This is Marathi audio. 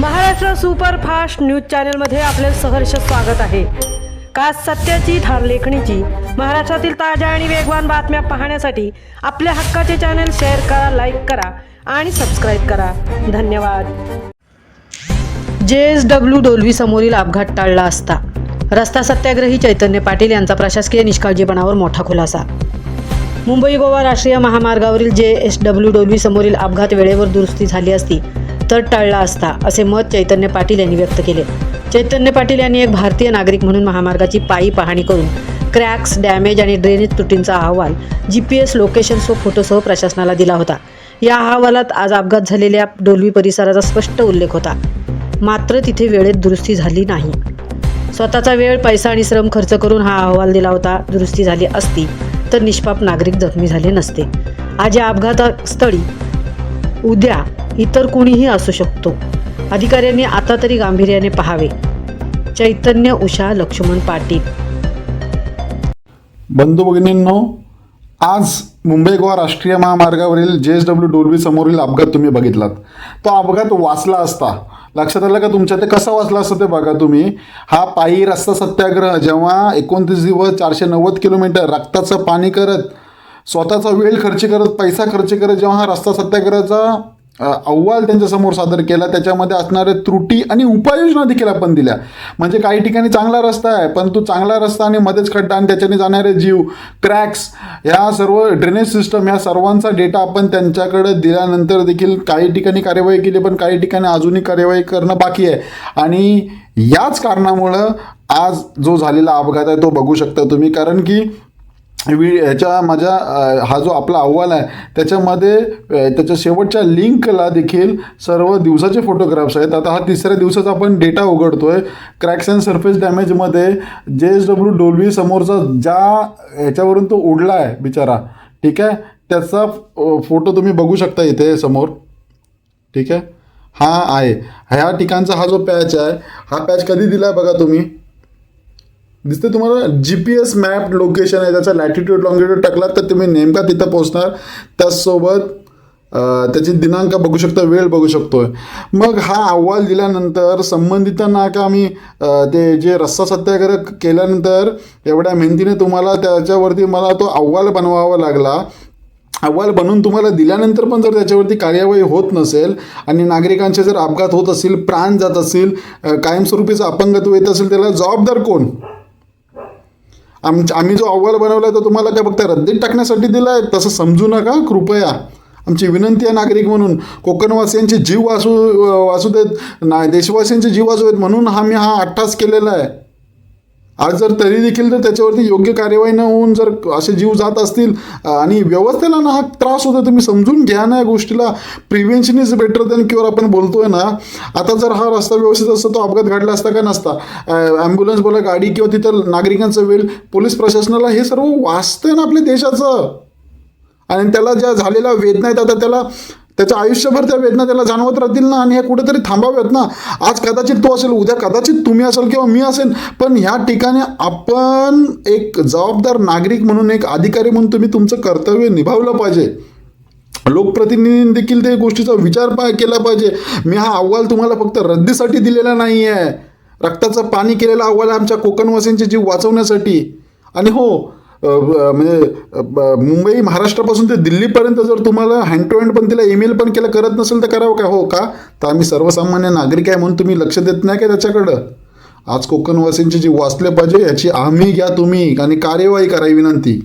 महाराष्ट्र सुपरफास्ट न्यूज चॅनलमध्ये आपले सहर्ष स्वागत आहे। खास सत्याची थार लेखणीची महाराष्ट्रातील ताज्या आणि वेगवान बातम्या पाहण्यासाठी आपल्या हक्काचे चॅनल शेअर करा, लाईक करा आणि सबस्क्राईब करा। धन्यवाद। JSW डोलवी समोरील अपघात टाळला असता। रस्ता सत्याग्रही चैतन्य पाटील यांचा प्रशासकीय निष्काळजीपणावर मोठा खुलासा। मुंबई गोवा राष्ट्रीय महामार्गावरील JSW डोलवी समोरील अपघात वेळेवर दुरुस्ती झाली असती तर टळला असता, असे मत चैतन्य पाटील यांनी व्यक्त केले। चैतन्य पाटील यांनी एक भारतीय नागरिक म्हणून महामार्गाची पायी पाहणी करून क्रॅक्स, डॅमेज आणि ड्रेनेज त्रुटींचा अहवाल GPS लोकेशन्स व फोटोसह प्रशासनाला दिला होता। या अहवालात आज अपघात झालेल्या डोलवी परिसराचा स्पष्ट उल्लेख होता, मात्र तिथे वेळेत दुरुस्ती झाली नाही। स्वतःचा वेळ, पैसा आणि श्रम खर्च करून हा अहवाल दिला होता। दुरुस्ती झाली असती तर निष्पाप नागरिक जखमी झाले नसते। आज या अपघातस्थळी उद्या इतर कोणीही असू शकतो। अधिकाऱ्यांनी आता तरी गांभीर्याने पाहावे। चैतन्य उषा लक्ष्मण पाटील। बंधू भगिनींनो, आज मुंबई गोवा राष्ट्रीय महामार्गावरील JSW डोलवी समोरील अपघात तुम्ही बघितलात। तो अपघात वाचला असता, लक्षात आलं का तुमच्या? ते कसं वाचलं असतं ते बघा तुम्ही। हा पायी रस्ता सत्याग्रह जेव्हा 29 दिवस 490 किलोमीटर रक्ताचं पाणी करत, स्वतःचा वेळ खर्च करत, पैसा खर्च करत जेव्हा हा रस्ता सत्याग्रहाचा अहवाल त्यांच्यासमोर सादर केला, त्याच्यामध्ये असणारे त्रुटी आणि उपाययोजना देखील आपण दिल्या। म्हणजे काही ठिकाणी चांगला रस्ता आहे, पण तो चांगला रस्ता आणि मध्येच खड्डा आणि त्याच्याने जाणारे जीव, क्रॅक्स, ह्या सर्व ड्रेनेज सिस्टम, ह्या सर्वांचा डेटा आपण त्यांच्याकडे दिल्यानंतर देखील काही ठिकाणी कार्यवाही केली, पण काही ठिकाणी अजूनही कार्यवाही करणं बाकी आहे। आणि याच कारणामुळं आज जो झालेला अपघात आहे तो बघू शकता तुम्ही। कारण की ह्याच्या माझ्या हा जो आपला अहवाल आहे त्याच्यामध्ये त्याच्या शेवटच्या लिंकला देखील सर्व दिवसाचे फोटोग्राफ्स आहेत। आता हा तिसऱ्या दिवसाचा आपण डेटा उघडतोय। क्रॅक्स अँड सरफेस डॅमेजमध्ये JSW डोलवी समोरचा ज्या ह्याच्यावरून तो उडला आहे बिचारा, ठीक आहे, त्याचा फोटो तुम्ही बघू शकता इथे समोर, ठीक आहे। हा आहे ह्या ठिकाणचा हा जो पॅच आहे, हा पॅच कधी दिला आहे बघा तुम्ही, दिसते तुम्हाला? GPS मॅप लोकेशन आहे, त्याचा लॅटिट्यूड लॉंगिट्यूड टाकला तर तुम्ही नेमका तिथं पोहोचणार। त्याचसोबत त्याची दिनांक बघू शकता, वेळ बघू शकतोय। मग हा अहवाल दिल्यानंतर संबंधितांना का आम्ही ते जे रस्ता सत्याग्रह केल्यानंतर एवढ्या मेहनतीने तुम्हाला त्याच्यावरती मला तो अहवाल बनवावा लागला। अहवाल बनवून तुम्हाला दिल्यानंतर पण जर त्याच्यावरती कार्यवाही होत नसेल आणि नागरिकांचे जर अपघात होत असतील, प्राण जात असतील, कायमस्वरूपीचं अपंगत्व येत असेल, त्याला जबाबदार कोण? आम्ही जो अहवाल बनवला आहे तो तुम्हाला काय फक्त रद्दीत टाकण्यासाठी दिला आहे? तसं समजू नका कृपया। आमची विनंती आहे नागरिक म्हणून, कोकणवासियांचे जीव वाचू देत, देशवासियांचे जीव वाचू देत म्हणून आम्ही हा अट्टास केलेला आहे। आज जर तरी देखील जर त्याच्यावरती योग्य कार्यवाही न होऊन जर असे जीव जात असतील आणि व्यवस्थेला ना हा त्रास होतो, तुम्ही समजून घ्या ना या गोष्टीला। Prevention is better than cure आपण बोलतोय ना। आता जर हा रस्ता व्यवस्थित असता तो अपघात घडला असता का नसता? ॲम्ब्युलन्स बोला, गाडी किंवा तिथं नागरिकांचा वेळ, पोलीस प्रशासनाला हे सर्व वाचतंय ना आपल्या देशाचं। आणि त्याला ज्या झालेल्या वेदना आहेत आता त्याच्या आयुष्यभर त्या वेदना त्याला जाणवत राहतील ना, आणि हे कुठेतरी थांबाव्यात ना। आज कदाचित तो असेल, उद्या कदाचित तुम्ही असाल किंवा मी असेल, पण ह्या ठिकाणी आपण एक जबाबदार नागरिक म्हणून, एक अधिकारी म्हणून तुम्ही तुमचं कर्तव्य निभावलं पाहिजे। लोकप्रतिनिधींनी देखील त्या गोष्टीचा विचार केला पाहिजे। मी हा अहवाल तुम्हाला फक्त रद्दीसाठी दिलेला नाही आहे, रक्ताचं पाणी केलेला अहवाल आहे आमच्या कोकणवासियांचे जीव वाचवण्यासाठी। आणि हो, म्हणजे मुंबई महाराष्ट्रापासून ते दिल्लीपर्यंत जर तुम्हाला हँड टू हँड पण तिला ईमेल पण केलं करत नसेल तर करावं का? हो का? तर आम्ही सर्वसामान्य नागरिक आहे म्हणून तुम्ही लक्ष देत नाही का त्याच्याकडं? आज कोकणवासींचे जीव वाचले पाहिजे याची हमी घ्या तुम्ही आणि कार्यवाही करा, विनंती।